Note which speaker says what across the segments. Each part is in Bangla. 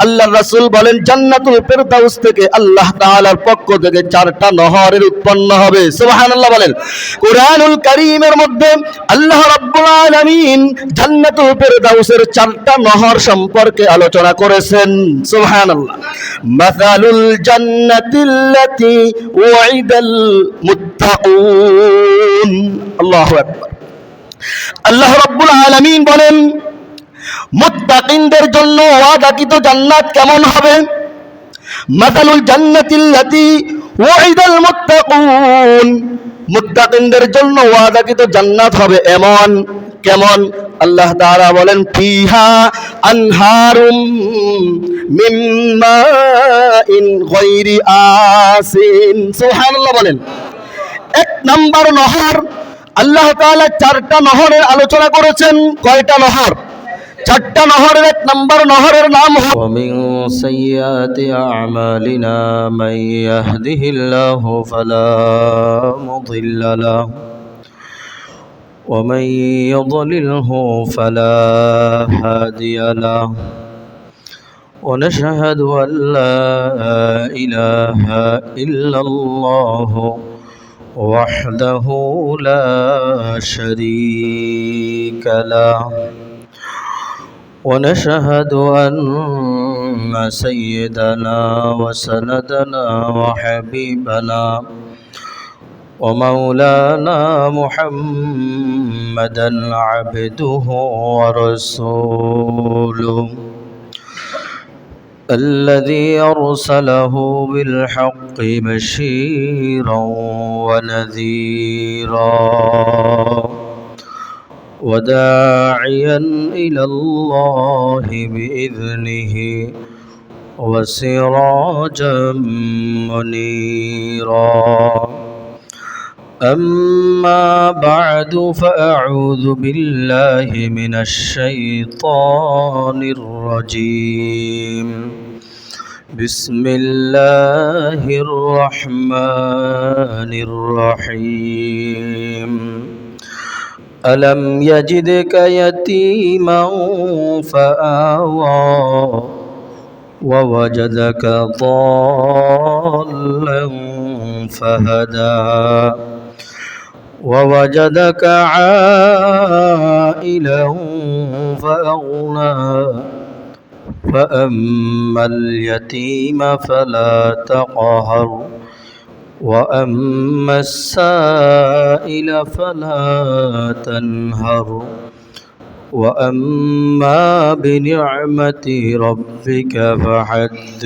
Speaker 1: আল্লাহর রাসূল বলেন জান্নাতুল ফেরদাউস থেকে আল্লাহ তাআলার পক্ষ থেকে 4টা নহরের উৎপন্ন হবে। সুবহানাল্লাহ বলেন। কুরআনুল কারীমের মধ্যে আল্লাহ রাব্বুল আলামিন জান্নাতুল ফেরদাউসের 4টা নহর সম্পর্কে আলোচনা করেছেন। সুবহানাল্লাহ। মাসালুল জান্নাতিল্লাতী উইদাল মুত্তাকুন। আল্লাহু আকবার। আল্লাহ রাব্বুল আলামিন বলেন মুত্তাকিনদের জন্য ওয়াদাকৃত জান্নাত কেমন হবে? মাসালুল জান্নাতিল্লাতী ওয়াইদাল মুত্তাকুন, মুত্তাকিনদের জন্য ওয়াদাকৃত জান্নাত হবে এমন কেমন? আল্লাহ তাআলা বলেন ফিহা আনহারুম মিন মাইন গায়রি আসিন। সুবহানাল্লাহ বলেন। 1 নাম্বার নহর, আল্লাহ তাআলা 4টা নহরের আলোচনা করেছেন। কয়টা নহর? 4টা নহরের 1 নাম্বার নহরের নাম
Speaker 2: ومن سيئات أعمالنا من يهده الله فلا مضل له ومن يضلله فلا هادي له ونشهد أن لا إله إلا الله وحده لا شريك له ونشهد أن سيدنا وسندنا وحبيبنا ومولانا محمدا عبده ورسوله الذي أرسله بالحق بشيرا ونذيرا وداعيا إلى الله بإذنه وسراجا منيرا. أما بعد فأعوذ بالله من الشيطان الرجيم. بسم الله الرحمن الرحيم. ألم يجدك يتيما فآوى ووجدك ضالا فهدى ووجدك عائلا فأغنى فأما اليتيم فلا تقهر وأما السائل فلا تنهر وأما بنعمة ربك فحدث.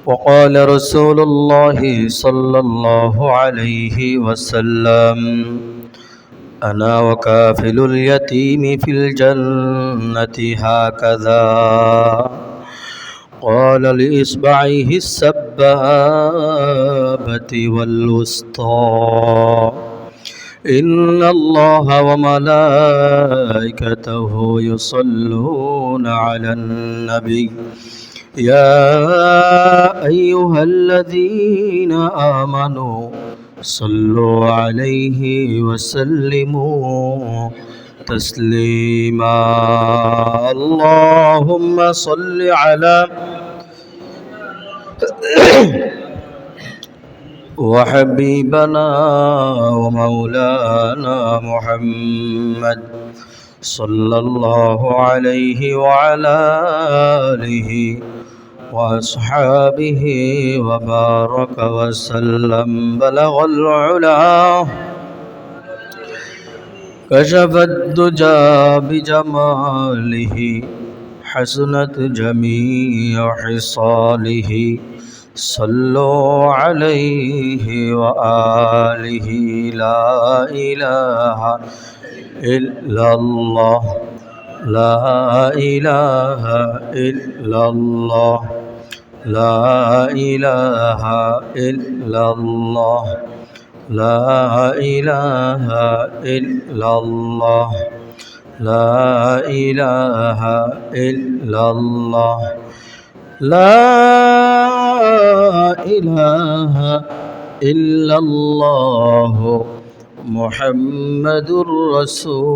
Speaker 2: وقال رسول الله صلى الله عليه وسلم أنا وكافل اليتيم في الجنة هكذا. قال لإصبعيه السبابة والوسطى إن الله وملائكته يصلون على النبي يا أيها الذين آمنوا صلوا عليه وسلموا تسليما. اللهم صل على وحبيبنا ومولانا محمد صلى الله عليه وعلى آله وأصحابه وبارك وسلم. بلغ العلا كشف الدجى بجماله حسنت جميع خصاله صلوا عليه وآله. لا إله إلا الله لا إله إلا الله لا إله إلا الله لا إله إلا الله لا إله إلا الله لا إله إلا الله মুহাম্মাদুর রাসূলুল্লাহ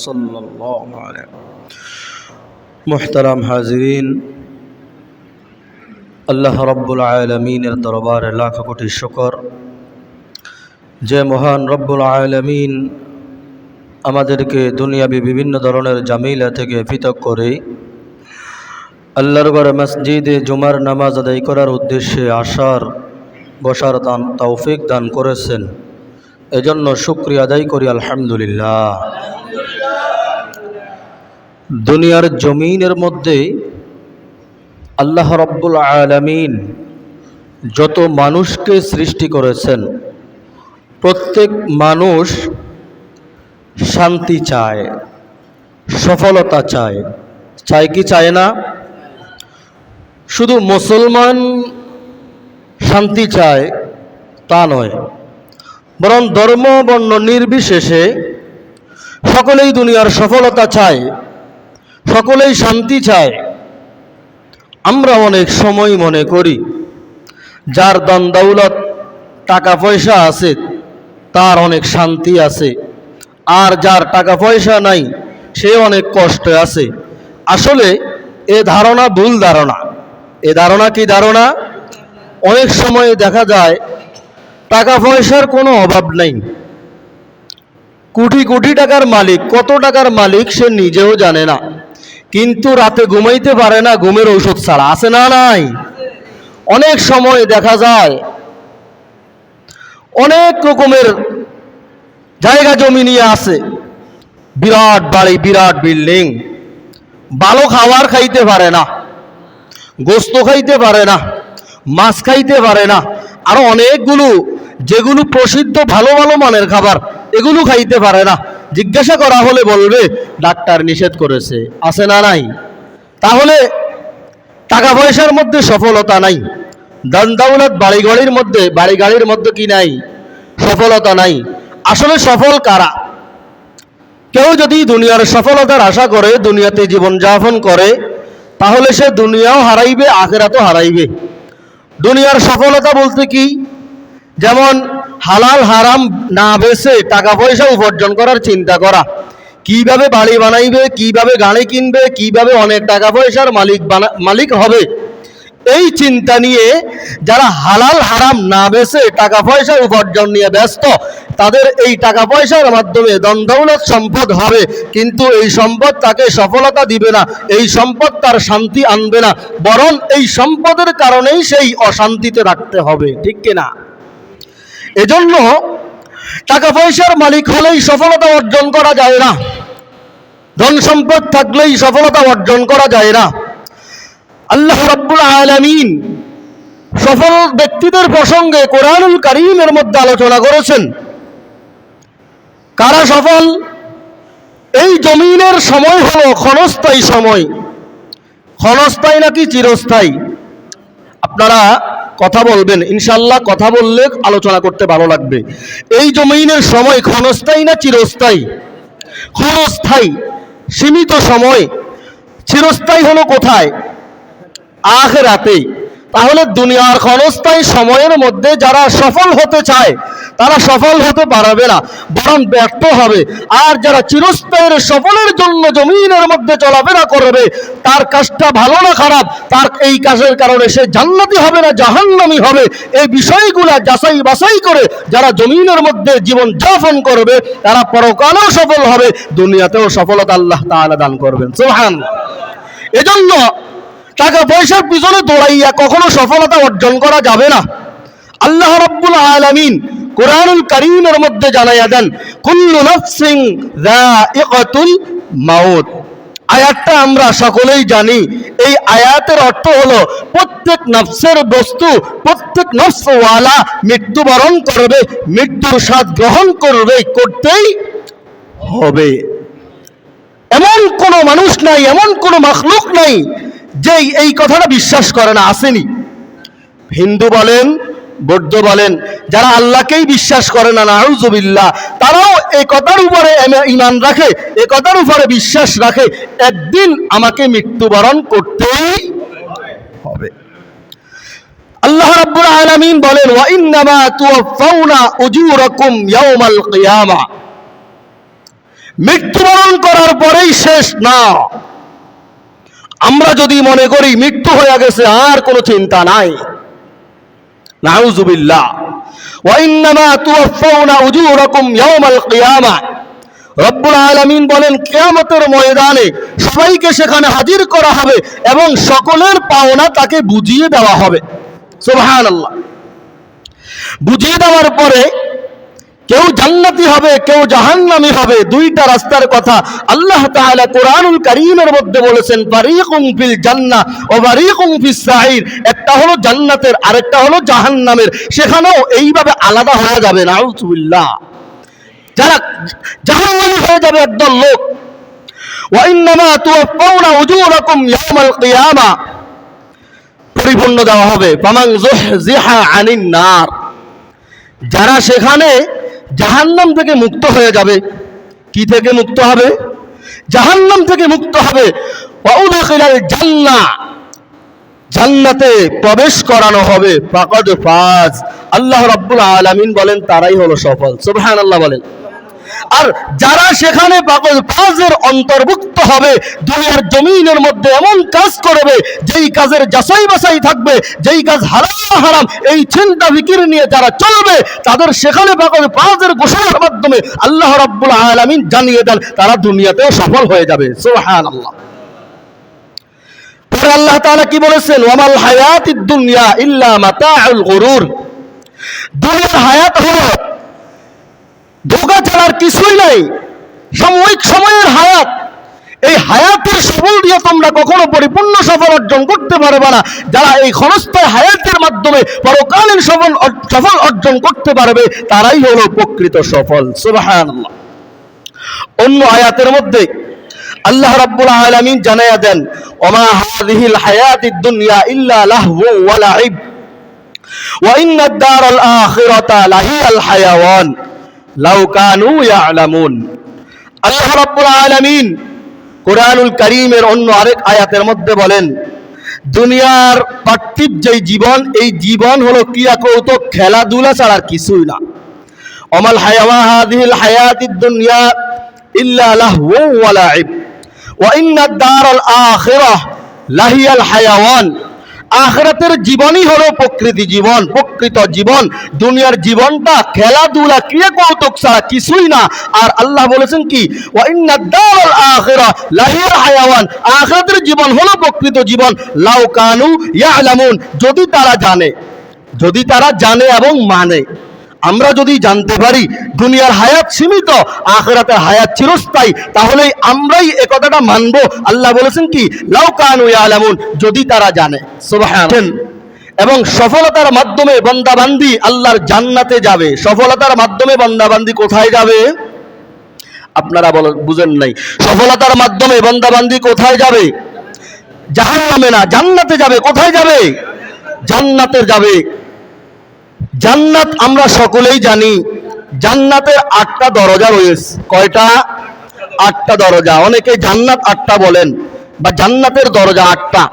Speaker 2: সাল্লাল্লাহু আলাইহি। মুহতারাম হাজিরিন, আল্লাহ রব্বুল আলামিনের দরবারে লাখ কোটি শুকর, যে মহান রব্বুল আলামিন আমাদেরকে দুনিয়াবি বিভিন্ন ধরনের জামিলা থেকে পৃথক করে আল্লাহর ঘরে মসজিদে জুমার নামাজ আদায় করার উদ্দেশ্যে আসার বসার দান তৌফিক দান করেছেন। এজন্য শুকরিয়া আদায় করি আলহামদুলিল্লাহ। দুনিয়ার জমিনের মধ্যে আল্লাহ রব্বুল আলামিন যত মানুষকে সৃষ্টি করেছেন, প্রত্যেক মানুষ শান্তি চায়, সফলতা চায়। চায় কি চায় না? শুধু মুসলমান শান্তি চায় তা নয়, বরং ধর্ম বর্ণ নির্বিশেষে সকলেই দুনিয়ার সফলতা চায়, সকলেই শান্তি চায়। আমরা অনেক সময় মনে করি যার ধন দৌলত টাকা পয়সা আছে তার অনেক শান্তি আছে, আর যার টাকা পয়সা নাই সে অনেক কষ্টে আছে। আসলে এ ধারণা ভুল ধারণা। এ ধারণা কি ধারণা? অনেক সময় দেখা যায় টাকা পয়সার কোনো অভাব নাই, কোটি কোটি টাকার মালিক, কত টাকার মালিক সে নিজেও জানে না, কিন্তু রাতে ঘুমাইতে পারে না ঘুমের ঔষধ ছাড়া। আছে না নাই? অনেক সময় দেখা যায় অনেক রকমের জায়গা জমি নিয়ে আছে, বিরাট বাড়ি, বিরাট বিল্ডিং, ভালো খাবার খাইতে পারে না, গোস্ত খাইতে পারে না, মাছ খাইতে পারে না, আরো অনেকগুলো যেগুলো প্রসিদ্ধ ভালো ভালো মানের খাবার এগুলো খাইতে পারে না। জিজ্ঞাসা করা হলে বলবে ডাক্তার নিষেধ করেছে। আছে না নাই? তাহলে টাকা পয়সার মধ্যে সফলতা নাই, দান দৌলত বাড়ি গাড়ির মধ্যে কি নাই? সফলতা নাই। আসলে সফল কারা? কেউ যদি দুনিয়ার সফলতার আশা করে দুনিয়াতে জীবন যাপন করে তাহলে সে দুনিয়াও হারাইবে, আখিরাতও হারাইবে। দুনিয়ার সফলতা বলতে কি? যেমন হালাল হারাম না বেছে টাকা পয়সা উপার্জন করার চিন্তা করা, কিভাবে বাড়ি বানাইবে, কিভাবে গাড়ি কিনবে, কিভাবে অনেক টাকা পয়সার মালিক হবে, এই চিন্তা নিয়ে যারা হালাল হারাম না বেছে টাকা পয়সা উপার্জন নিয়ে ব্যস্ত, তাদের এই টাকা পয়সার মাধ্যমে ধন দৌলত সম্পদ হবে, কিন্তু এই সম্পদ তাকে সফলতা দিবে না, এই সম্পদ তার শান্তি আনবে না, বরং এই সম্পদের কারণেই সেই অশান্তিতে রাখতে হবে। ঠিক কিনা? এজন্য টাকা পয়সার মালিক হলেই সফলতা অর্জন করা যায় না, ধন সম্পদ থাকলেই সফলতা অর্জন করা যায় না। আল্লাহ রাব্বুল আলামিন সফল ব্যক্তিদের প্রসঙ্গে কোরআনুল কারীমের মধ্যে আলোচনা করেছেন। কারা সফল? এই জমিনের সময় হলো ক্ষণস্থায়ী সময়। ক্ষণস্থায়ী নাকি চিরস্থায়ী? আপনারা কথা বলবেন ইনশাআল্লাহ, কথা বললে আলোচনা করতে ভালো লাগবে। এই জমিনের সময় ক্ষণস্থায়ী না চিরস্থায়ী? ক্ষণস্থায়ী, সীমিত সময়। চিরস্থায়ী হলো কোথায়? আখিরাতে। তাহলে দুনিয়ার ক্ষণস্থায়ী সময়ের মধ্যে যারা সফল হতে চায় তারা সফল হতে পারবে না, বরং ব্যর্থ হবে। আর যারা চিরস্থায়ীর সফলের জন্য জমিনের মধ্যে চলাফেরা করবে, তার কাজটা ভালো না খারাপ, তার এই কাজের কারণে সে জান্নাতি হবে না জাহান্নামী হবে, এই বিষয়গুলা যাচাই বাছাই করে যারা জমিনের মধ্যে জীবন যাপন করবে তারা পরকালেও সফল হবে, দুনিয়াতেও সফলতা আল্লাহ তাআলা দান করবেন। সুবহানাল্লাহ। এজন্য টাকা পয়সার পিছনে দৌড়াইয়া কখনো সফলতা অর্জন করা যাবে না। আল্লাহ রাব্বুল আলামিন কোরআনুল কারীমের মধ্যে জানাইয়া দেন, কুল্লু নাফসিন যায়িকাতুল মাউত। আয়াতটা আমরা সকলেই জানি। এই আয়াতের অর্থ হলো প্রত্যেক নফসের বস্তু, প্রত্যেক নফসওয়ালা মৃত্যুবরণ করবে, মৃত্যুর স্বাদ গ্রহণ করবে, করতেই হবে। এমন কোনো মানুষ নাই, এমন কোনো মাখলুক নাই যে এই কথাটা বিশ্বাস করে না। আসেনি? হিন্দু বলেন, বৌদ্ধ বলেন, যারা আল্লাহকেই বিশ্বাস করে না, নাউযুবিল্লাহ, তারাও এই কথার উপরে ঈমান রাখে, এই কথার উপরে বিশ্বাস রাখে একদিন আমাকে মৃত্যুবরণ করতেই হবে। আল্লাহ আল্লাহ রাব্বুল আলামিন বলেন ওয়া ইন্নামা তুওয়াফাউনা উজুরাকুম ইয়াওমাল কিয়ামা, মৃত্যুবরণ করার পরেই শেষ না। আমরা যদি মনে করি মৃত্যু হয়ে গেছে আর কোনো চিন্তা নাই, নাউযুবিল্লাহ। ওয়া ইন্নামা তুওয়াফাউনা উজুরাকুম ইয়াওমাল কিয়ামা, রব্বুল আলামিন বলেন কিয়ামতের ময়দানে সবাইকে সেখানে হাজির করা হবে এবং সকলের পাওনা তাকে বুঝিয়ে দেওয়া হবে। সুবহানাল্লাহ। বুঝিয়ে দেওয়ার পরে কেউ জান্নাতি হবে, কেউ জাহান্নামী হবে। দুইটা রাস্তার কথা আল্লাহ তাআলা কোরআনুল কারীমের মধ্যে বলেছেন, ফারীকুম ফিল জান্নাহ ওয়া ফারীকুম ফিস সাঈর। একটা হলো জান্নাতের, আরেকটা হলো জাহান্নামের। সেখানেও এইভাবে আলাদা হয়ে যাবে, নাউযুবিল্লাহ। যারা জাহান্নামী হয়ে যাবে একদল লোক। ওয়া ইন্নামা তুওয়াফাউনা উজুরাকুম ইয়াওমাল কিয়ামা, পরিপূর্ণ দেওয়া হবে। ফামান যুহজিহা আনিন নার, যারা সেখানে জাহান্নাম থেকে মুক্ত হয়ে যাবে। কি থেকে মুক্ত হবে? জাহান্নাম থেকে মুক্ত হবে। ওয়া উদখিলাল জান্নাহ, জান্নাতে প্রবেশ করানো হবে। ফাকাদ ফাজ, আল্লাহ রাব্বুল আলামিন বলেন তারাই হলো সফল। সুবহানাল্লাহ বলেন। আর যারা সেখানে ফাকাদ ফাজের অন্তর্ভুক্ত হবে, দুনিয়ার জমিনের মধ্যে এমন কাজ করবে যেই কাজের যাচাই বাছাই থাকবে, যেই কাজ হারাম হারাম এই চিন্তা ফিকির নিয়ে যারা চলবে, তাদের সেখানে ফাকাদ ফাজের ঘোষণার মাধ্যমে আল্লাহ রাব্বুল আলামিন জানিয়ে দেন তারা দুনিয়াতেও সফল হয়ে যাবে। সুবহানাল্লাহ। পরে আল্লাহ তাআলা কি বলেছেন? ওয়ামাল হায়াতিদ দুনিয়া ইল্লা মাতাউল গুরুর, দুনিয়ার হায়াত হলো ধোঁকা ছাড়ার কিছুই নাই, সাময়িক সময়ের হায়াত। এই হায়াতের সফল দিয়ে তোমরা কখনো পরিপূর্ণ সফল অর্জন করতে পারবে না। যারা এই ক্ষণস্থায়ী হায়াতের মাধ্যমে পরকালীন সফল অর্জন করতে পারবে তারাই হলো প্রকৃত সফল। সুবহানাল্লাহ। অন্য আয়াতের মধ্যে আল্লাহ রাব্বুল আলামিন জানায়া দেন, ওমা হাযিহিল হায়াতিদ দুনিয়া ইল্লা লাহু ওয়া লাইব ওয়া ইন্নাদ দারাল আখিরাতা লাহিয়াল হায়াওয়ান লাউ কানু ইয়ালামুন। আল্লাহ রাব্বুল আলামিন কোরআনুল কারীমের অন্য আরেক আয়াতের মধ্যে বলেন, দুনিয়ার পার্থিব যেই জীবন, এই জীবন হলো ক্রিয়া কৌতুক খেলাধুলা ছাড়া কিছুই না। ওমাল হায়াওয়া হাযিহিল হায়াতিদ দুনিয়া ইল্লা লাহু ওয়া লাইব ওয়া ইন্নাদ দারাল আখিরাহ লাহিয়াল হায়াওয়ান, আখিরাতের জীবনই হলো প্রকৃতি জীবন, প্রকৃত জীবন। দুনিয়ার জীবনটা খেলাধুলা ক্রিয়া কৌতুক ছাড়া কিছুই না। আর আল্লাহ বলেছেন কি? ওয়া ইন্নাদ দারাল আখিরাহ লাহিয়াল হায়াওয়ান, আখিরাতের জীবন হলো প্রকৃত জীবন। লাউ কানু ইয়ালামুন, যদি তারা জানে, যদি তারা জানে এবং মানে। আমরা যদি জানতে পারি দুনিয়ার হায়াত সীমিত, আখিরাতের হায়াত চিরস্থায়ী, তাহলে আমরাই এই কথাটা মানবো। আল্লাহ বলেছেন কি? লাউ কানু ইয়ালামুন, যদি তারা জানে। সুবহানাল্লাহ। এবং সফলতার মাধ্যমে বান্দাবান্দি আল্লাহর জান্নাতে যাবে। সফলতার মাধ্যমে বান্দাবান্দি কোথায় যাবে? আপনারা বুঝেন নাই। সফলতার মাধ্যমে বান্দাবান্দি কোথায় যাবে? জাহান্নামে না, জান্নাতে যাবে। কোথায় যাবে? জান্নাতে যাবে। জান্নাত আমরা সকলেই জানি, জান্নাতের 8টা দরজা রয়েছে। কয়টা? 8টা দরজা। অনেকে জান্নাত 8টা বলেন, বা জান্নাতের দরজা 8টা।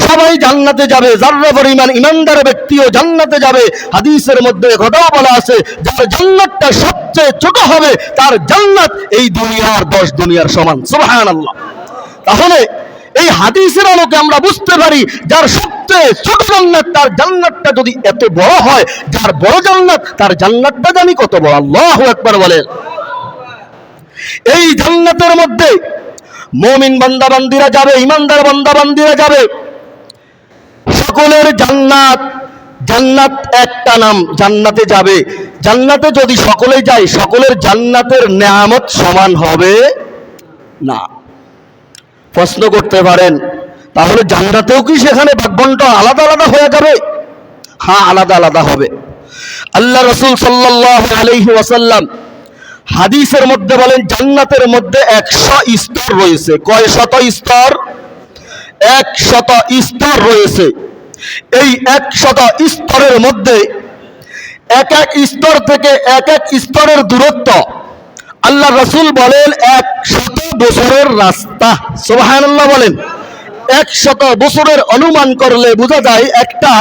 Speaker 2: সবাই জান্নাতে যাবে, যারা পরিমাণ ইমানদার ব্যক্তিও জান্নাতে যাবে। হাদিসের মধ্যে কথাও বলা আছে, যার জান্নাতটা সবচেয়ে ছোট হবে তার জান্নাত এই দুনিয়ার 10 দুনিয়ার সমান। সুবহানাল্লাহ। তাহলে এই হাদিসের আলোকে আমরা বুঝতে পারি, যার সবচেয়ে ছোট জান্নাত তার জান্নাতটা যদি এত বড় হয়, যার বড় জান্নাত তার জান্নাতটা জানি কত বড়। আল্লাহু আকবার বলেন। এই জান্নাতের মধ্যে মুমিন বান্দাবান্দিরা যাবে, ইমানদার বান্দাবান্দিরা যাবে। সকলের জান্নাত, জান্নাত একটা নাম, জান্নাতে যাবে। জান্নাতে যদি সকলে যায়, সকলের জান্নাতের নেয়ামত সমান হবে না। প্রশ্ন করতে পারেন, তাহলে জান্নাতেও কি সেখানে ভাগবণ্টন আলাদা আলাদা হয়ে যাবে? হ্যাঁ, আলাদা আলাদা হবে। আল্লাহ রাসূল সাল্লাল্লাহু আলাইহি ওয়াসাল্লাম হাদিসের মধ্যে বলেন, জান্নাতের মধ্যে 100 স্তর রয়েছে। কয় শত স্তর? 100 স্তর রয়েছে। এই 100 স্তরের মধ্যে এক এক স্তর থেকে এক এক স্তরের দূরত্ব আল্লাহ রাসূল বলেন 100 বছরের রাস্তা। সুবহানাল্লাহ বলেন।
Speaker 1: 100 বছরের অনুমান করলে বোঝা যায় একটা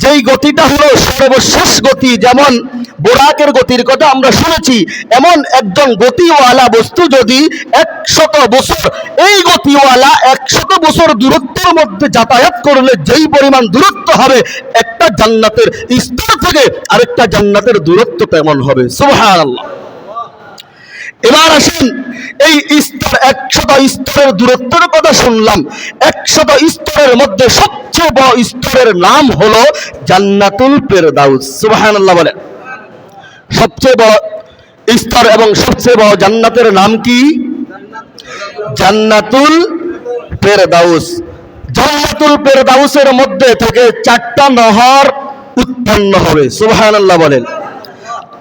Speaker 1: যেই গতিটা হলো সর্বশেষ গতি, যেমন বোরাকের গতির কথা আমরা শুনেছি, এমন একজন গতিওয়ালা বস্তু যদি 100 বছর, এই গতিওয়ালা 100 বছর দূরত্বের মধ্যে যাতায়াত করলে যেই পরিমাণ দূরত্ব হবে, একটা জান্নাতের স্তর থেকে আরেকটা জান্নাতের দূরত্ব তেমন হবে। সুবহানাল্লাহ। এবার আসেন, এই স্তর 100 স্তরের দূরত্বের কথা শুনলাম, 100 স্তরের মধ্যে সবচেয়ে বড় স্তরের নাম হলো জান্নাতুল ফেরদাউস। সুবহানাল্লাহ বলেন। সবচেয়ে বড় স্তর এবং সবচেয়ে বড় জান্নাতের নাম কি? জান্নাতুল ফেরদাউস। জান্নাতুল ফেরদাউসের মধ্যে থেকে 4টা নহর উৎপন্ন হবে। সুবহানাল্লাহ বলেন।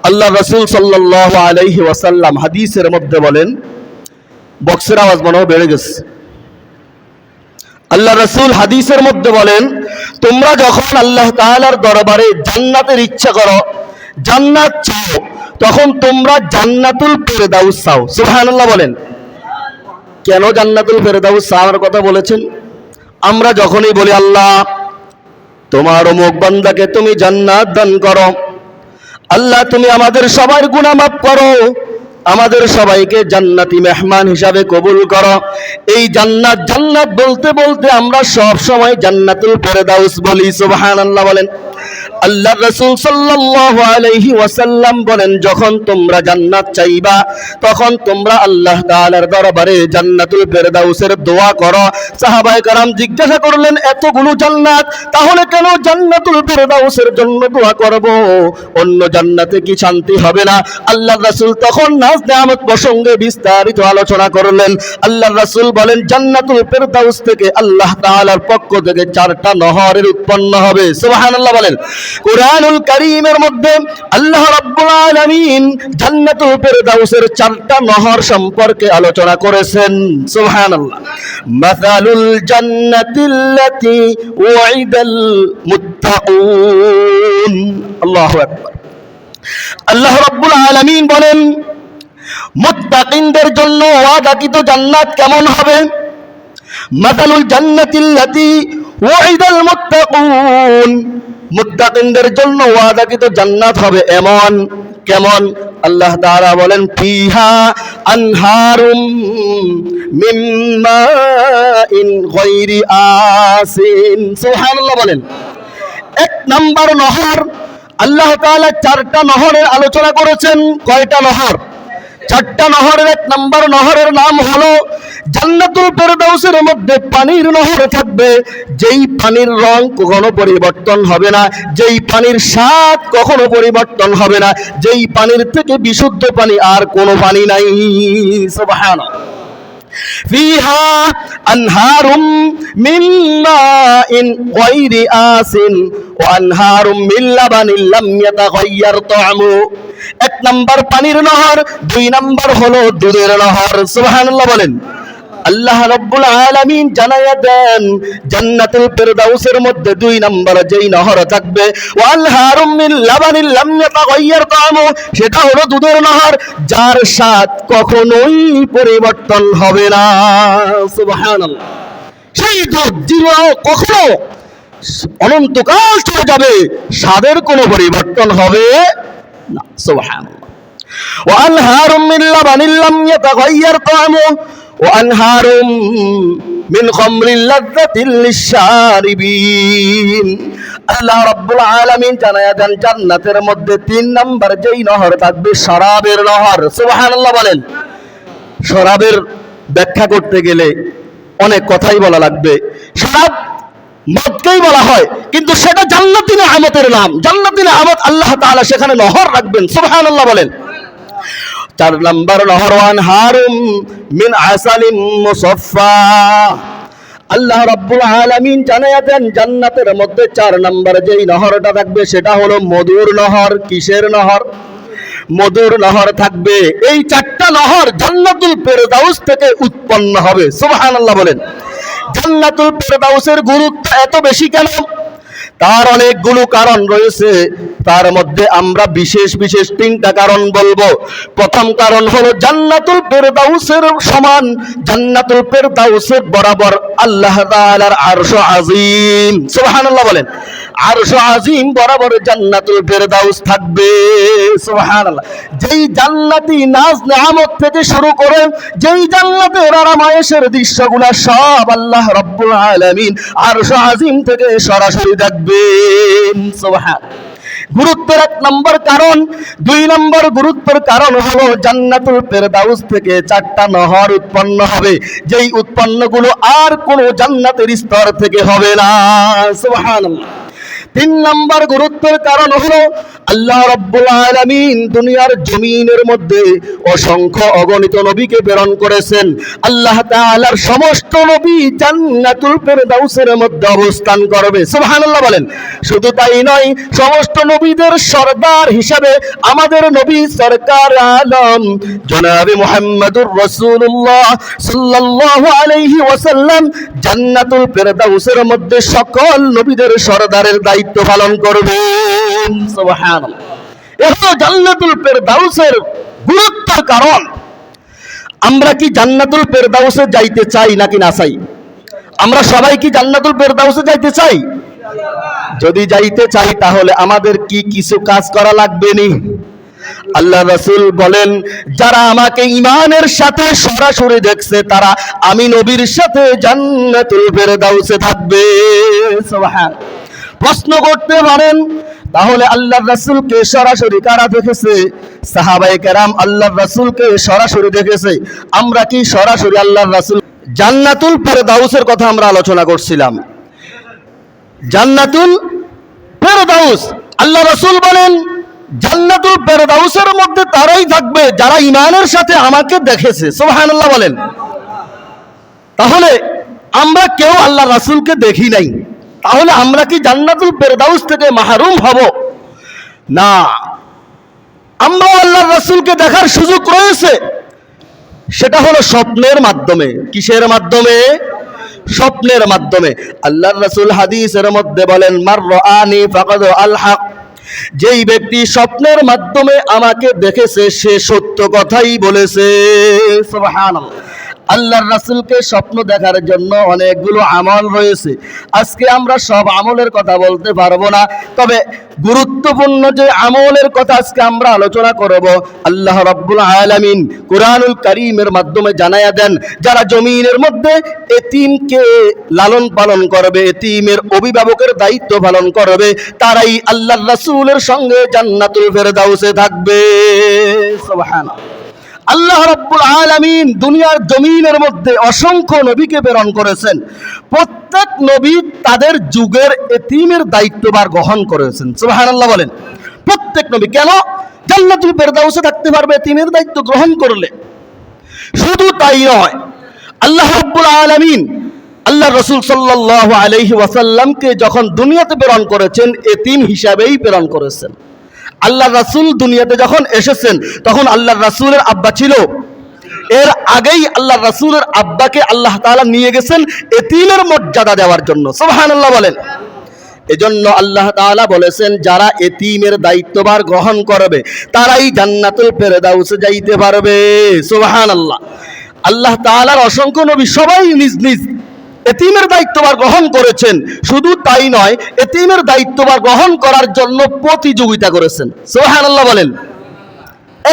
Speaker 1: আল্লাহ রাসূল সাল্লাল্লাহু আলাইহি ওয়াসাল্লাম হাদিসের মধ্যে বলেন, বক্সের আওয়াজ মনে হয় বেড়ে গেছে। আল্লাহ রাসূল হাদিসের মধ্যে বলেন, তোমরা যখন আল্লাহ তাআলার দরবারে জান্নাতের ইচ্ছা করো, জান্নাত চাও, তখন তোমরা জান্নাতুল ফেরদাউস চাও। সুবহানাল্লাহ বলেন। কেন জান্নাতুল ফেরদাউস চাওয়ার কথা বলেছেন? আমরা যখনই বলি আল্লাহ তোমার অমুক বান্দাকে তুমি জান্নাত দান করো, আল্লাহ তুমি আমাদের সবার গুনাহ মাফ করো, আমাদের সবাইকে জান্নাতি মেহমান হিসাবে কবুল করো, এই জান্নাত জান্নাত বলতে বলতে আমরা সব সময় জান্নাতুল ফেরদাউস বলি। সুবহানাল্লাহ বলেন। আল্লাহ রাসূল সাল্লাল্লাহু আলাইহি ওয়াসাল্লাম বলেন, যখন তোমরা জান্নাত চাইবা তখন তোমরা আল্লাহ তাআলার দরবারে জান্নাতুল ফেরদাউসের দোয়া করো। সাহাবায়ে কেরাম জিজ্ঞাসা করলেন, এতগুলো জান্নাত, তাহলে কেন জান্নাতুল ফেরদাউসের জন্য দোয়া করব? অন্য জান্নাতে কি শান্তি হবে না? আল্লাহ রাসূল তখন নাজ নেয়ামত প্রসঙ্গে বিস্তারিত আলোচনা করলেন। আল্লাহ রাসূল বলেন, জান্নাতুল ফেরদাউস থেকে আল্লাহ তাআলার পক্ষ থেকে 4টা নহরের উৎপন্ন হবে। সুবহানাল্লাহ বলেন। কুরআনুল কারীমের মধ্যে আল্লাহ রাব্বুল আলামিন জান্নাতুল ফেরদাউসের 4টা নহর সম্পর্কে আলোচনা করেছেন। সুবহানাল্লাহ। মাসালুল জান্নাতিল্লাতী ওয়াইদাল মুত্তাকুন। আল্লাহু আকবার। আল্লাহ রাব্বুল আলামিন বলেন, মুত্তাকিনদের জন্য ওয়াদাকৃত জান্নাত কেমন হবে? মাসালুল জান্নাতিল্লাতী ওয়াইদাল মুত্তাকুন। মুত্তাকিনদের জন্য ওয়াদাকৃত জান্নাত হবে এমন, কেমন? আল্লাহ তাআলা বলেন, ফিহা আনহারুম মিন মাইন গায়রি আসিন। সুবহানাল্লাহ বলেন। 1 নাম্বার নহর, আল্লাহ তাআলা 4টা নহরের আলোচনা করেছেন। কয়টা নহর? 4টা নহরের 1 নাম্বার নহরের নাম হলো জান্নাতুল ফেরদাউসের মধ্যে পানির নহর থাকবে, যেই পানির রং কখনো পরিবর্তন হবে না, যেই পানির স্বাদ কখনো পরিবর্তন হবে না, যেই পানির থেকে বিশুদ্ধ পানি আর কোনো পানি নাই। সুবহানাল্লাহ। ফিহা আনহারুম মিন মাইন গায়রি আসিন ওয়া আনহারুম মিন লাবানিন লাম ইয়াতাগায়্যার তা'মু। 1 নাম্বার পানির নহর, 2 নাম্বার হলো দুধের নহর। সুবহানাল্লাহ বলেন। আল্লাহ রাব্বুল আলামিন জানায়া দেন, জান্নাতুল ফেরদাউসের মধ্যে 2 নাম্বার যেই নহর থাকবে, ওয়া আনহারুম মিন লাবানিন লাম ইয়াতাগায়্যার তা'মু, সেটা হলো দুধের নহর, যার স্বাদ কখনোই পরিবর্তন হবে না। সুবহানাল্লাহ। সেই দুধ জিরো কখনো অনন্তকাল চলে যাবে, স্বাদের কোনো পরিবর্তন হবে না। সুবহানাল্লাহ। ওয়া আনহারুম মিন লাবানিন লাম ইয়াতাগায়্যার তা'মু ওয়া আনহারুম মিন খামরিন লাযযাতিন লিশ-শারিবিন। আল্লাহ রাব্বুল আলামিন জানায়া দেন, জান্নাতের মধ্যে 3 নাম্বার যেই নহর থাকবে, শরাবের নহর। সুবহানাল্লাহ বলেন। শরাবের ব্যাখ্যা করতে গেলে অনেক কথাই বলা লাগবে। শরাব মদকেই বলা হয়, কিন্তু সেটা জান্নাতি নেয়ামতের নাম। জান্নাতি নেয়ামত আল্লাহ তাআলা সেখানে নহর রাখবেন। সুবহানাল্লাহ বলেন। 4 নাম্বার নহর, আনহারুম মিন আসালিম মুসাফফা। আল্লাহ রাব্বুল আলামিন জানায়া দেন, জান্নাতের মধ্যে 4 নাম্বার যেই নহরটা থাকবে সেটা হলো মধুর নহর। কিসের নহর? মধুর নহর থাকবে। এই 4টা নহর জান্নাতুল ফেরদাউস থেকে উৎপন্ন হবে। সুবহানাল্লাহ বলেন। জান্নাতুল ফেরদাউসের গুরুত্ব এত বেশি কেন? তার অনেকগুলো কারণ রয়েছে, তার মধ্যে আমরা বিশেষ বিশেষ 3টা কারণ বলবো। প্রথম কারণ হলো জান্নাতুল ফেরদাউসের সমান, জান্নাতুল ফেরদাউসের বরাবর আল্লাহ তাআলার আরশ আজিম, সুবহানাল্লাহ বলেন। আরশ আজিম বরাবর জান্নাতুল ফেরদাউস থাকবে, সুবহানাল্লাহ। যেই জান্নাতি নাজ নেয়ামত থেকে শুরু করে যেই জান্নাতের আরামায়েশের দৃশ্যগুলো সব আল্লাহ রাব্বুল আলামিন আরশ আজিম থেকে সরাসরি দেখবেন, সুবহানাল্লাহ। গুরুত্বের 1 নম্বর কারণ। 2 নম্বর গুরুত্বের কারণ হলো জান্নাতুল ফেরদাউস থেকে 4টা নহর উৎপন্ন হবে, যেই উৎপন্নগুলো আর কোনো জান্নাতের স্তর থেকে হবে না, সুবহানাল্লাহ। 3 নম্বর গুরুত্বের কারণ হলো আল্লাহ রাব্বুল আলামিন দুনিয়ার জমিনের মধ্যে অসংখ্য অগণিত নবীকে প্রেরণ করেছেন। আল্লাহ তাআলার সমস্ত নবী জান্নাতুল ফেরদাউসের মধ্যে অবস্থান করবে, সুবহানাল্লাহ বলেন। শুধু তাই নয়, সমস্ত নবীদের সরদার হিসাবে আমাদের নবী সরকার আলম জনাবে মুহাম্মদুর রাসূলুল্লাহ সাল্লাল্লাহু আলাইহি ওয়াসাল্লাম জান্নাতুল ফেরদাউসের মধ্যে সকল নবীদের সরদারের দায়িত্ব পালন করবেন, সুবহানাল্লাহ। এত জান্নাতুল ফেরদাউসের গুরুত্বের কারণ। আমরা কি জান্নাতুল ফেরদাউসে যাইতে চাই নাকি না চাই? আমরা সবাই কি জান্নাতুল ফেরদাউসে যাইতে চাই? যদি যাইতে চাই তাহলে আমাদের কি কিছু কাজ করা লাগবে নি? আল্লাহ রাসূল বলেন, যারা আমাকে ঈমানের সাথে সরাসরি দেখছে তারা আমি নবীর সাথে জান্নাতুল ফেরদাউসে থাকবে, সুবহানাল্লাহ। প্রশ্ন করতে পারেন, তাহলে আল্লাহর রাসূলকে সরাসরি কারা দেখেছে? সাহাবায়ে কেরাম আল্লাহর রাসূলকে সরাসরি দেখেছে। আমরা কি সরাসরি আল্লাহর রাসূল? জান্নাতুল ফেরদাউসের কথা আমরা আলোচনা করছিলাম। জান্নাতুল ফেরদাউস, আল্লাহ রাসূল বলেন জান্নাতুল ফেরদাউসের মধ্যে তারাই থাকবে যারা ঈমানের সাথে আমাকে দেখেছে, সুবহানাল্লাহ বলেন। তাহলে আমরা কেউ আল্লাহ রাসূলকে দেখি নাই, তাহলে আমরা কি জান্নাতুল ফেরদাউস থেকে মাহরুম হব? না, আমরা আল্লাহর রাসূলকে দেখার সুযোগ রয়েছে। সেটা হলো স্বপ্নের মাধ্যমে। কিসের মাধ্যমে? স্বপ্নের মাধ্যমে। আল্লাহর রাসূল হাদিসের মধ্যে বলেন, মার রাআনি ফাকাদ আল হক, যেই ব্যক্তি স্বপ্নের মাধ্যমে আমাকে দেখেছে সে সত্য কথাই বলেছে, সুবহানাল্লাহ। আল্লাহর রাসূলকে স্বপ্ন দেখার জন্য অনেকগুলো আমল রয়েছে। আজকে আমরা সব আমলের কথা বলতে পারবো না, তবে গুরুত্বপূর্ণ যে আমলের কথা আজকে আমরা আলোচনা করব, আল্লাহ রাব্বুল আলামিন কুরআনুল কারীমের মাধ্যমে জানায়া দেন, যারা জমিনের মধ্যে এতিমকে লালন পালন করবে, এতিমের অভিভাবকের দায়িত্ব পালন করবে, তারাই আল্লাহর রাসূলের সঙ্গে জান্নাতুল ফেরদাউসে থাকবে, সুবহানাল্লাহ। আল্লাহ রাব্বুল আলামিন দুনিয়ার জমিনের মধ্যে অসংখ্য নবীকে প্রেরণ করেছেন। প্রত্যেক নবী তাদের যুগের এতিমের দায়িত্বভার গ্রহণ করেছেন, সুবহানাল্লাহ বলেন। প্রত্যেক নবী কেন? জান্নাতুল ফেরদাউসে থাকতে পারবে এতিমের দায়িত্ব গ্রহণ করলে। শুধু তাই নয়, আল্লাহ রাব্বুল আলামিন আল্লাহ রাসূল সাল্লাল্লাহু আলাইহি ওয়াসাল্লামকে যখন দুনিয়াতে প্রেরণ করেছেন এতিম হিসাবেই প্রেরণ করেছেন। আল্লাহ রাসূল দুনিয়াতে যখন এসেছেন তখন আল্লাহ রাসূলের আব্বা ছিল। এর আগেই আল্লাহ রাসূলের আব্বাকে আল্লাহ তাআলা নিয়ে গেছেন এতিমের মর্যাদা দেওয়ার জন্য, সুবহানাল্লাহ বলেন। এজন্য আল্লাহ তাআলা বলেছেন যারা এতিমের দায়িত্বভার গ্রহণ করবে তারাই জান্নাতুল ফেরদাউসে যাইতে পারবে, সুবহানাল্লাহ। আল্লাহ তাআলার অসংখ্য নবী সবাই নিজ নিজ এতিমের দায়িত্বভার গ্রহণ করেছেন। শুধু তাই নয়, এতিমের দায়িত্বভার গ্রহণ করার জন্য প্রতিযোগিতা করেছেন, সুবহানাল্লাহ বলেন।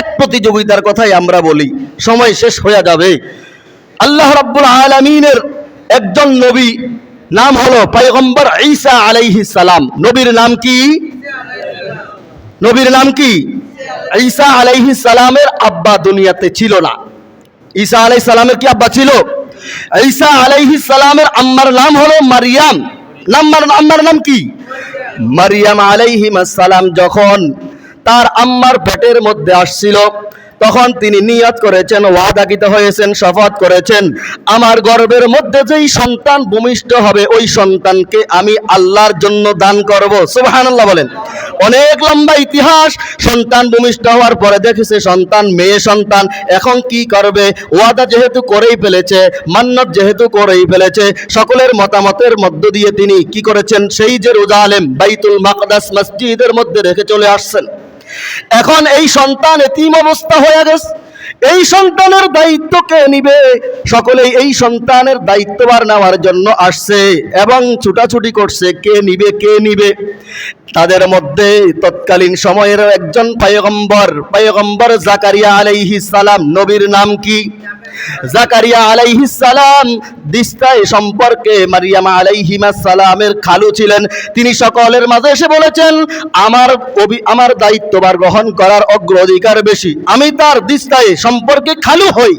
Speaker 1: এক প্রতিযোগিতার কথাই আমরা বলি, সময় শেষ হয়ে যাবে। আল্লাহ রাব্বুল আলামিনের একজন নবী, নাম হলো পয়গম্বর ঈসা আলাইহিস সালাম। নবীর নাম কি? নবীর নাম কি? ঈসা আলাইহিস সালামের আব্বা দুনিয়াতে ছিল না। ঈসা আলাইহিস সালামের কি আব্বা ছিল? ঈসা আলাইহিস সালামের আম্মার নাম হলো মারিয়াম। আম্মার নাম কি? মারিয়াম আলাইহিস সালাম। যখন তার আম্মার পেটের মধ্যে আসছিল তখন তিনি নিয়ত করেছেন, ওয়াদাকৃত হয়েছেন, শপথ করেছেন, আমার গর্ভের মধ্যে যেই সন্তান ভূমিষ্ঠ হবে ওই সন্তানকে আমি আল্লাহর জন্য দান করব। সুবহানাল্লাহ বলেন। অনেক লম্বা ইতিহাস। সন্তান ভূমিষ্ঠ হওয়ার পরে দেখেছে সন্তান মেয়ে সন্তান। এখন কি করবে? ওয়াদা যেহেতু করেই ফেলেছে, মান্নত যেহেতু করেই ফেলেছে, সকলের মতামতের মধ্য দিয়ে তিনি কি করেছেন? সেই জেরুজালেম বাইতুল মাকদাস মসজিদের মধ্যে রেখে চলে আসছেন। এখন এই সন্তান এতিম অবস্থা হয়ে গেছে। এই সন্তানের দায়িত্ব কে নিবে? সকলেই এই সন্তানের দায়িত্বভার নেওয়ার জন্য আসছে এবং ছুটাছুটি করছে, কে নিবে কে নিবে। তাদের মধ্যে তৎকালীন সময়ের একজন পয়গম্বর জাকারিয়া আলাইহিস সালাম। নবীর নাম কি? জাকারিয়া আলাইহিস সালাম দিস্তায় সম্পর্কে মারিয়াম আলাইহিমাস সালামের খালু ছিলেন। তিনি সকলের মাঝে এসে বলেছেন, আমার দায়িত্বভার গ্রহণ করার অগ্রাধিকার বেশি, আমি তার দিস্তায় সম্পর্কে খালু হই।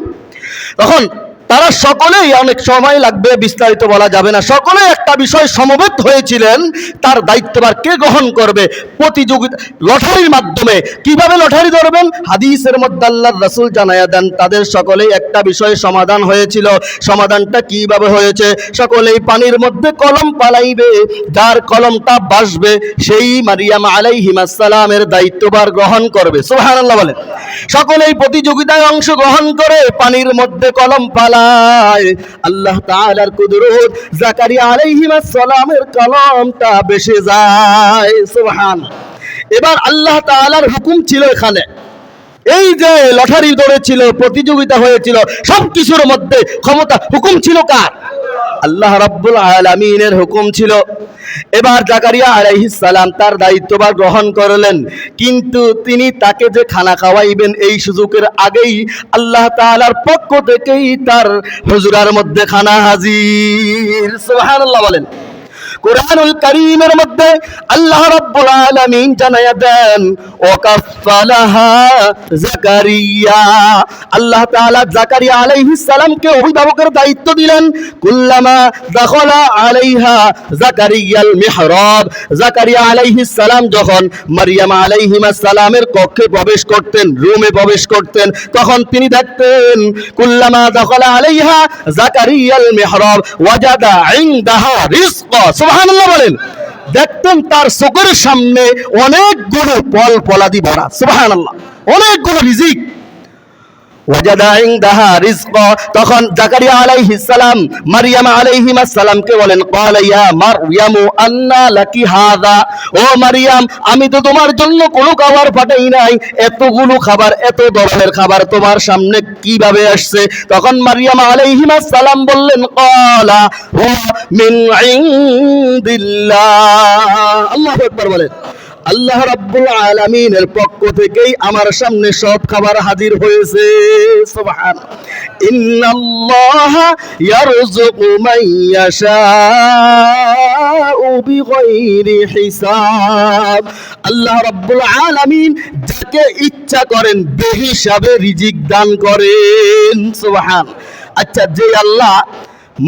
Speaker 1: তখন তারা সকলেই, অনেক সময় লাগবে, বিস্তারিত বলা যাবে না, সকলেই একটা বিষয় সমবেত হয়েছিলেন, তার দায়িত্বভার কে গ্রহণ করবে। প্রতিযোগিতা লটারির মাধ্যমে। কিভাবে লটারি ধরবেন? হাদিসের মধ্যে আল্লাহর রাসূল জানায়া দেন, তাদের সকলেই একটা বিষয়ে সমাধান হয়েছিল। সমাধানটা কিভাবে হয়েছে? সকলেই পানির মধ্যে কলম পালাইবে, যার কলমটা ভাসবে সেই মারিয়াম আলাইহিমাস সালামের দায়িত্বভার গ্রহণ করবে। সুবহানাল্লাহ বলেন। সকলেই প্রতিযোগিতায় অংশগ্রহণ করে পানির মধ্যে কলম পালায়। আল্লাহ তাআলার কুদরত, জাকারিয়া আলাইহিস সালামের কলমটা ভেসে যায়। সুবহানাল্লাহ। এবার আল্লাহ তাআলার হুকুম ছিল এখানে। এই যে লটারি ধরেছিল, প্রতিযোগিতা হয়েছিল, সবকিছুর মধ্যে ক্ষমতা, হুকুম ছিল কার? আল্লাহ রাব্বুল আলামিনের হুকুম ছিল। এবার জাকারিয়া আলাইহিস সালাম তার দায়িত্বভার গ্রহণ করলেন, কিন্তু তিনি তাকে যে খানা খাওয়াইবেন এই সুযোগের আগেই আল্লাহ তাআলার পক্ষ থেকেই তার হুজরার মধ্যে খানা হাজির। সুবহানাল্লাহ বলেন। কুরআনুল কারীমের মধ্যে আল্লাহ রাব্বুল আলামিন জানায়া দেন, ওয়াকাফালাহা জাকারিয়া। আল্লাহ তাআলা জাকারিয়া আলাইহিস সালামকে অভিভাবকের দায়িত্ব দিলেন। কুল্লামা দাখালা আলাইহা জাকারিয়াল মিহরাব। জাকারিয়া আলাইহিস সালাম যখন মারিয়াম আলাইহিমাস সালামের কক্ষে প্রবেশ করতেন, রুমে প্রবেশ করতেন, তখন তিনি দেখতেন, কুল্লামা দাখালা আলাইহা জাকারিয়াল মিহরাব ওয়াজাদা ইনদাহা রিজকা। সুবহানাল্লাহ বলেন। দেখতেন তার চোখের সামনে অনেকগুলো ফল ফলাদি ভরা। সুবহানাল্লাহ। অনেকগুলো রিজিক। ওয়াজাদা ইনদাহা রিজকা। তখন জাকারিয়া আলাইহিস সালাম মারিয়াম আলাইহিমাস সালামকে বলেন, ক্বালা ইয়া মারইয়ামু আন্না লাকি হাযা। ও মারিয়াম, আমি তো তোমার জন্য কোনো খাবার পাঠাই নাই, এতগুলো খাবার, এত ধরনের খাবার তোমার সামনে কিভাবে আসছে? তখন মারিয়াম আলাইহিমাস সালাম বললেন, ক্বালা হুয়া মিন ইনদিল্লাহ। আল্লাহু আকবার বলেন। আল্লাহ রাব্বুল আলামিনের পক্ষ থেকেই আমার সামনে সব খাবার হাজির হয়েছে। সুবহানাল্লাহ। ইন্নাল্লাহা ইয়ারযুকু মান ইয়াশাউ বিগাইরি হিসাব। আল্লাহ রাব্বুল আলামিন যাকে ইচ্ছা করেন বেহিসাবে রিজিক দান করেন। সুবহানাল্লাহ। আচ্ছা, যে আল্লাহ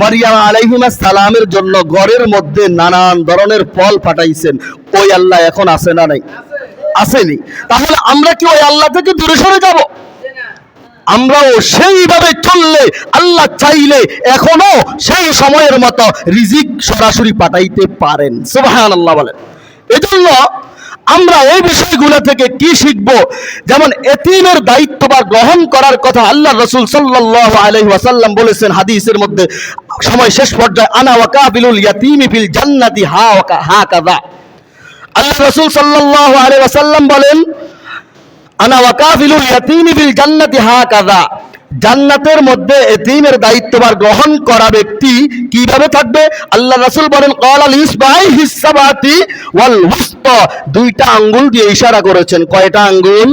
Speaker 1: মারিয়াম আলাইহিমাস সালামের জন্য ঘরের মধ্যে নানান ধরনের ফল পাঠাইছেন, ওই আল্লাহ এখন আছে না নাই? আসেনি। তাহলে আমরা কি ওই আল্লাহ থেকে দূরে সরে যাব? আমরাও সেইভাবে চললে আল্লাহ চাইলে এখনো সেই সময়ের মতো রিজিক সরাসরি পাঠাইতে পারেন। সুবহানাল্লাহ বলেন। এজন্য আমরা এই বিষয়গুলো থেকে কি শিখব? যেমন এতিমের দায়িত্বভার গ্রহণ করার কথা আল্লাহ রাসূল সাল্লাল্লাহু আলাইহি ওয়াসাল্লাম বলেছেন হাদিসের মধ্যে, সময় শেষ পর্যায়ে, আনা ওয়াকাবিলুল ইয়াতীমি ফিল জান্নাতি হাকাযা। আল্লাহ রাসূল সাল্লাল্লাহু আলাইহি ওয়াসাল্লাম বলেন, আনা ওয়াকাবিলুল ইয়াতীমি ফিল জান্নাতি হাকাযা। জান্নাতের মধ্যে এতিমের দায়িত্বভার গ্রহণ করা ব্যক্তি কিভাবে থাকবে? আল্লাহ রাসূল বলেন, ক্বালাল ইসবাইহিস সাবাতি ওয়াল ওয়াসতা। দুইটা আঙ্গুল দিয়ে ইশারা করেছেন। কয়টা আঙ্গুল?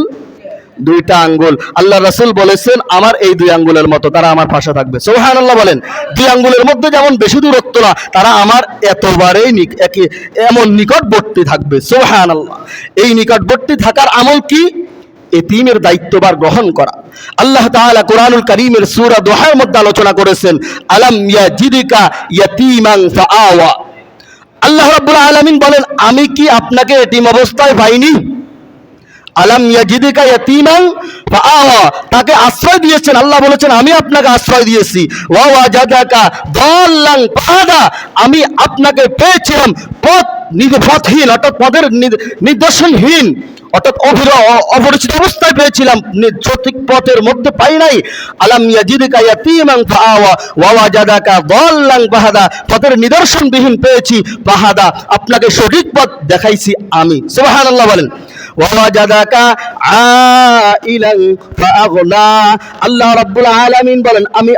Speaker 1: দুইটা আঙ্গুল। আল্লাহ রাসূল বলেছেন, আমার এই দুই আঙ্গুলের মতো তারা আমার পাশে থাকবে। সুবহানাল্লাহ বলেন। দুই আঙ্গুলের মধ্যে যেমন বেশি দূরত্ব না, তারা আমার এতবারেই এমন নিকটবর্তী থাকবে। সুবহানাল্লাহ। এই নিকটবর্তী থাকার আমল কি? এতিমের দায়িত্বভার গ্রহণ করা। আল্লাহ তাআলা কুরআনুল কারীমের সূরা দুহার মধ্যে আলোচনা করেছেন, আলাম ইয়াজিদিকা ইয়াতীমান ফাআওয়া। আল্লাহ রাব্বুল আলামিন বলেন, আমি কি আপনাকে এতিম অবস্থায় পাইনি?
Speaker 2: আলাম ইয়াজিদিকা ইয়াতীমান ফাআওয়া, তাকে আশ্রয় দিয়েছেন। আল্লাহ বলেছেন আমি আপনাকে আশ্রয় দিয়েছি। ওয়া ওয়াজাদাকা দাল্লান ফাহাদা, আমি আপনাকে পেয়েছিলাম পথহীন, অর্থাৎ পথের নির্দেশনহীন, অর্থাৎ অপরিচিত অবস্থায় পেয়েছিলাম, সঠিক পথের মধ্যে পাই নাই। আলাম ইয়াজিদিকা ইয়াতীমান ফাআওয়া ওয়া ওয়াজাদাকা দাল্লান ফাহাদা, পথের নিদর্শনবিহীন পেয়েছি, ফাহাদা, আপনাকে সঠিক পথ দেখাইছি আমি। সুবহানাল্লাহ বলেন। ওয়াজাদাকা আইলান ফাআগনা, আল্লাহ রাব্বুল আলামিন বলেন আমি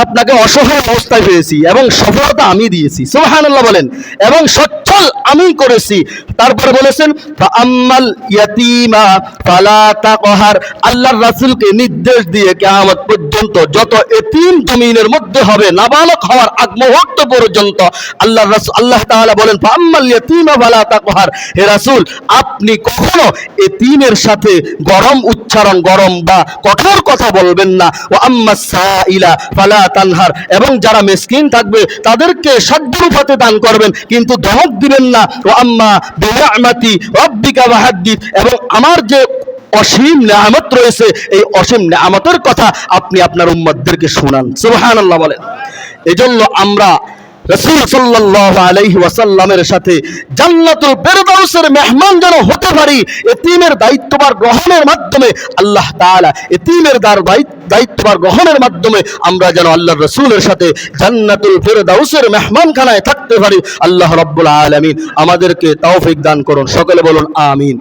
Speaker 2: আপনাকে অসহায় অবস্থায় পেয়েছি এবং সফলতা আমি দিয়েছি। সুবহানাল্লাহ বলেন। এবং সচ্ছল আমি করেছি। তারপরে বলেছেন ফাআম্মাল ইয়াতীমা ফালা তাকহার, আল্লাহর রাসূলকে নির্দেশ দিয়ে কিয়ামত পর্যন্ত যত এতিম জমিনের মধ্যে হবে, নাবালক হওয়ার আগ মুহূর্ত পর্যন্ত আল্লাহ তাআলা বলেন ফাআম্মাল ইয়াতীমা ফালা তাকহার, হে রাসূল আপনি কখনো এতিমের সাথে গরম উচ্চারণ, গরম বা কঠোর কথা বলবেন না। ওয়া আম্মাস সাইলা ফালা তানহার, এবং যারা মিসকিন থাকবে তাদেরকে সাধ্যানুপাতে দান করবেন, কিন্তু ধমক দিবেন না। ওয়া আম্মা বিনিআমাতি রাব্বিকা ফাহাদ্দিস, এবং আমার যে অসীম নিয়ামত রয়েছে এই অসীম নিয়ামতের কথা আপনি আপনার উম্মতদেরকে শোনান। সুবহানাল্লাহ বলেন। এজন্য আমরা রাসূল সাল্লাল্লাহু আলাইহি ওয়াসাল্লামের সাথে জান্নাতুল ফেরদাউসের মেহমান যেন হতে পারি, এতিমের দায়িত্বভার গ্রহণের মাধ্যমে আল্লাহ তাআলা এতিমের দায়িত্বভার গ্রহণের মাধ্যমে আমরা যেন আল্লাহর রাসূলের সাথে জান্নাতুল ফেরদাউসের মেহমানখানায় থাকতে পারি। আল্লাহ রাব্বুল আলামিন আমাদেরকে তৌফিক দান করুন। সকলে বলুন আমিন।